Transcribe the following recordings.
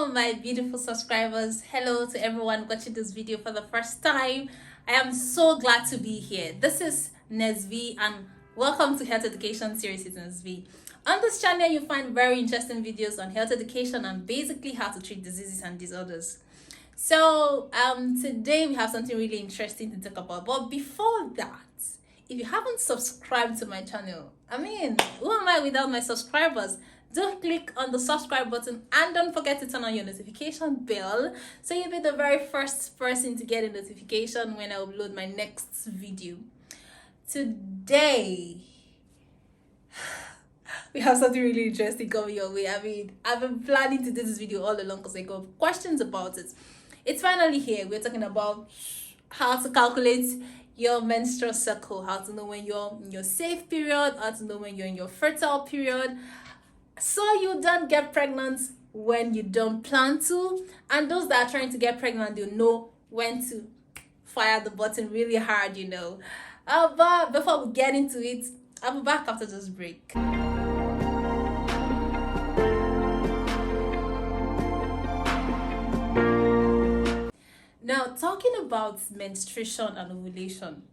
Hello my beautiful subscribers. Hello to everyone watching this video for the first time. I am so glad to be here. This is Nesvi and welcome to Health Education Series with Nesvi. On this channel you find very interesting videos on health education and basically how to treat diseases and disorders. So today we have something really interesting to talk about, but before that, if you haven't subscribed to my channel, who am I without my subscribers? Don't click on the subscribe button and don't forget to turn on your notification bell so you'll be the very first person to get a notification when I upload my next video. Today we have something really interesting coming your way. I've been planning to do this video all along because I got questions about it. It's finally here. We're talking about how to calculate your menstrual cycle, how to know when you're in your safe period, how to know when you're in your fertile period, so you don't get pregnant when you don't plan to. And those that are trying to get pregnant, you know when to fire the button really hard, but before we get into it, I'll be back after this break. Now, talking about menstruation and ovulation,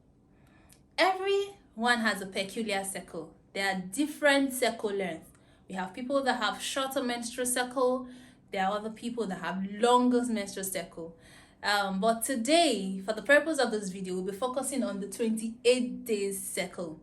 everyone has a peculiar cycle. There are different cycle lengths. We have people that have shorter menstrual cycle. There are other people that have longer menstrual cycle. But today, for the purpose of this video, we'll be focusing on the 28 days cycle.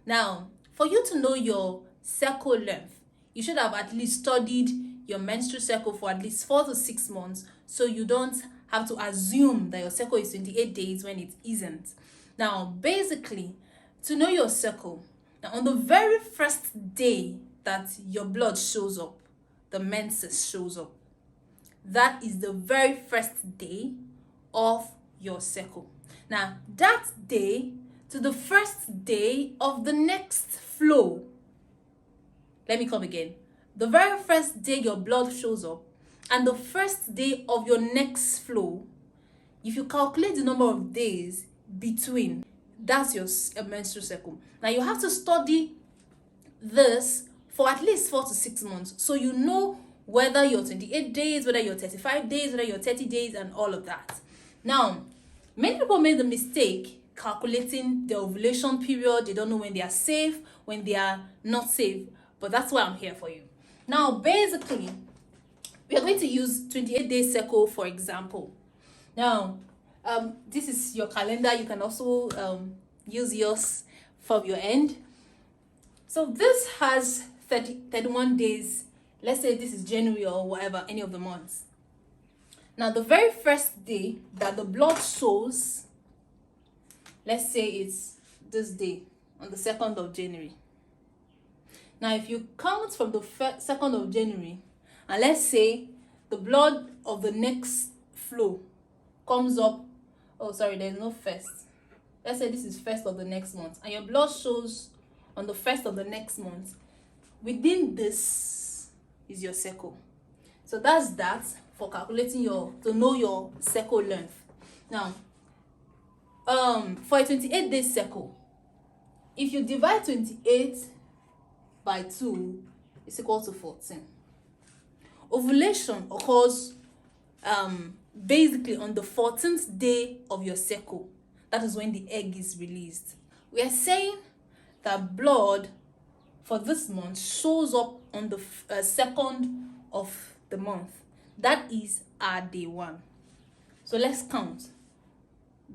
Now, for you to know your cycle length, you should have at least studied your menstrual cycle for at least 4 to 6 months, so you don't have to assume that your cycle is 28 days when it isn't. Now, basically, to know your cycle, now on the very first day that your blood shows up, the menses shows up, that is the very first day of your cycle. Now, that day to the first day of the next flow. Let me come again. The very first day your blood shows up and the first day of your next flow, if you calculate the number of days between, that's your menstrual cycle. Now, you have to study this for at least 4 to 6 months, so you know whether you're 28 days, whether you're 35 days, whether you're 30 days, and all of that. Now, many people make the mistake calculating the ovulation period. They don't know when they are safe, when they are not safe, but that's why I'm here for you. Now, basically, we are going to use 28-day cycle, for example. Now, this is your calendar. You can also use yours from your end. So this has 31 days. Let's say this is January or whatever, any of the months. Now, the very first day that the blood shows, let's say it's this day, on the 2nd of January. Now, if you count from the 2nd of January, and let's say the blood of the next flow comes up, there's no first. Let's say this is 1st of the next month, and your blood shows on the 1st of the next month. Within this is your cycle. So that's that for calculating to know your cycle length. Now, for a 28-day cycle, if you divide 28 by 2, it's equal to 14. Ovulation occurs basically on the 14th day of your cycle. That is when the egg is released. We are saying that blood for this month shows up on the 2nd of the month. That is our day 1. So let's count.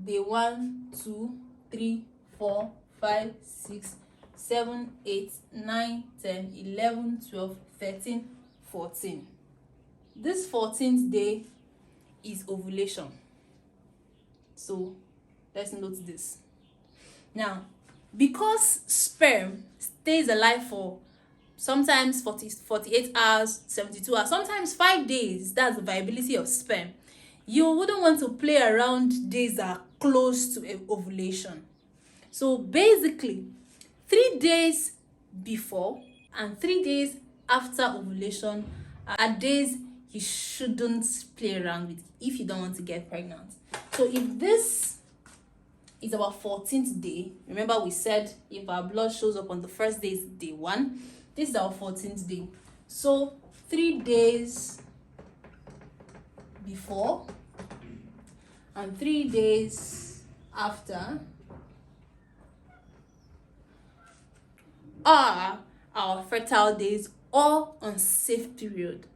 Day 1, 2, 3, 4, 5, 6, 7, 8, 9, 10, 11, 12, 13, 14. This 14th day is ovulation. So let's note this. Now, because sperm stays alive for sometimes 48 hours, 72 hours, sometimes 5 days, that's the viability of sperm, you wouldn't want to play around days that are close to ovulation. So basically, 3 days before and 3 days after ovulation are days you shouldn't play around with if you don't want to get pregnant. So if this is our 14th day, remember we said if our blood shows up on the first day is day 1, this is our 14th day. So 3 days before and 3 days after are our fertile days or unsafe period.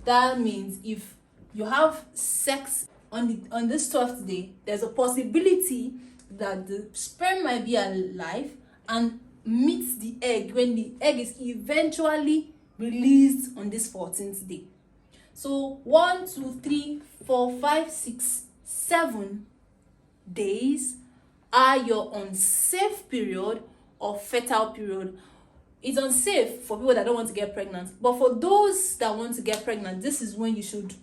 That means if you have sex on this 12th day, there's a possibility that the sperm might be alive and meets the egg when the egg is eventually released on this 14th day. So 1, 2, 3, 4, 5, 6, 7 days are your unsafe period or fertile period. It's unsafe for people that don't want to get pregnant, but for those that want to get pregnant, this is when you should,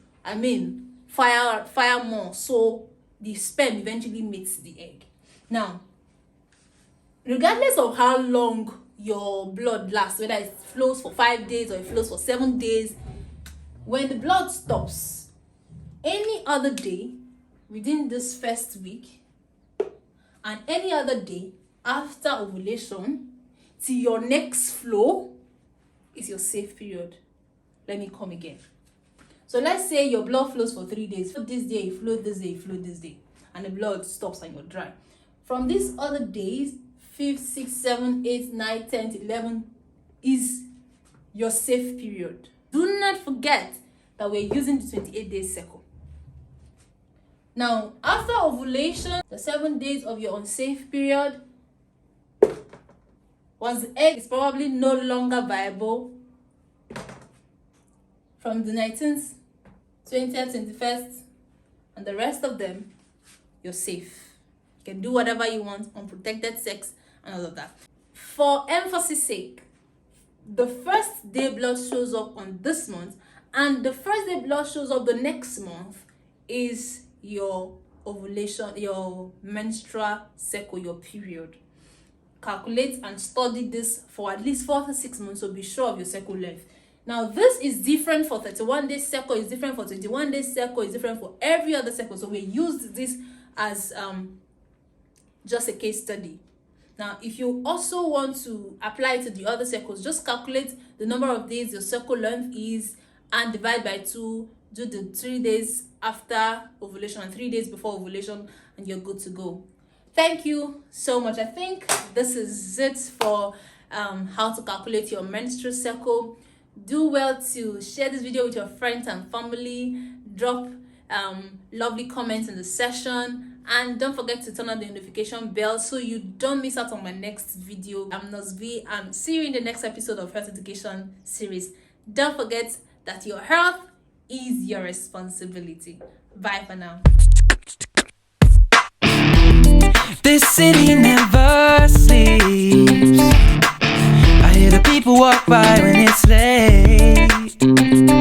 fire more, so the sperm eventually meets the egg. Now, regardless of how long your blood lasts, whether it flows for 5 days or it flows for 7 days, when the blood stops, any other day within this first week and any other day after ovulation till your next flow is your safe period. Let me come again. So let's say your blood flows for 3 days. This day, you flow this day, you flow this day, and the blood stops and you're dry. From these other days, 5th, 6th, 7th, 8th, 9th, 10th, 11th is your safe period. Do not forget that we're using the 28-day cycle. Now, after ovulation, the 7 days of your unsafe period, once the egg is probably no longer viable, from the 19th, 20th, 21st, and the rest of them, you're safe. You can do whatever you want, unprotected sex, and all of that. For emphasis sake, the first day blood shows up on this month, and the first day blood shows up the next month is your ovulation, your menstrual cycle, your period. Calculate and study this for at least 4 to 6 months, so be sure of your cycle length. Now, this is different for 31-day cycle, it's different for 21-day cycle, it's different for every other cycle. So we used this as just a case study. Now, if you also want to apply it to the other cycles, just calculate the number of days your cycle length is and divide by 2, do the 3 days after ovulation and 3 days before ovulation, and you're good to go. Thank you so much. I think this is it for how to calculate your menstrual cycle. Do well to share this video with your friends and family. Drop lovely comments in the session, and don't forget to turn on the notification bell so you don't miss out on my next video. I'm Nosvi, and see you in the next episode of Health Education series. Don't forget that your health is your responsibility. Bye for now. This city never sleeps. I hear the people walk by when it's late.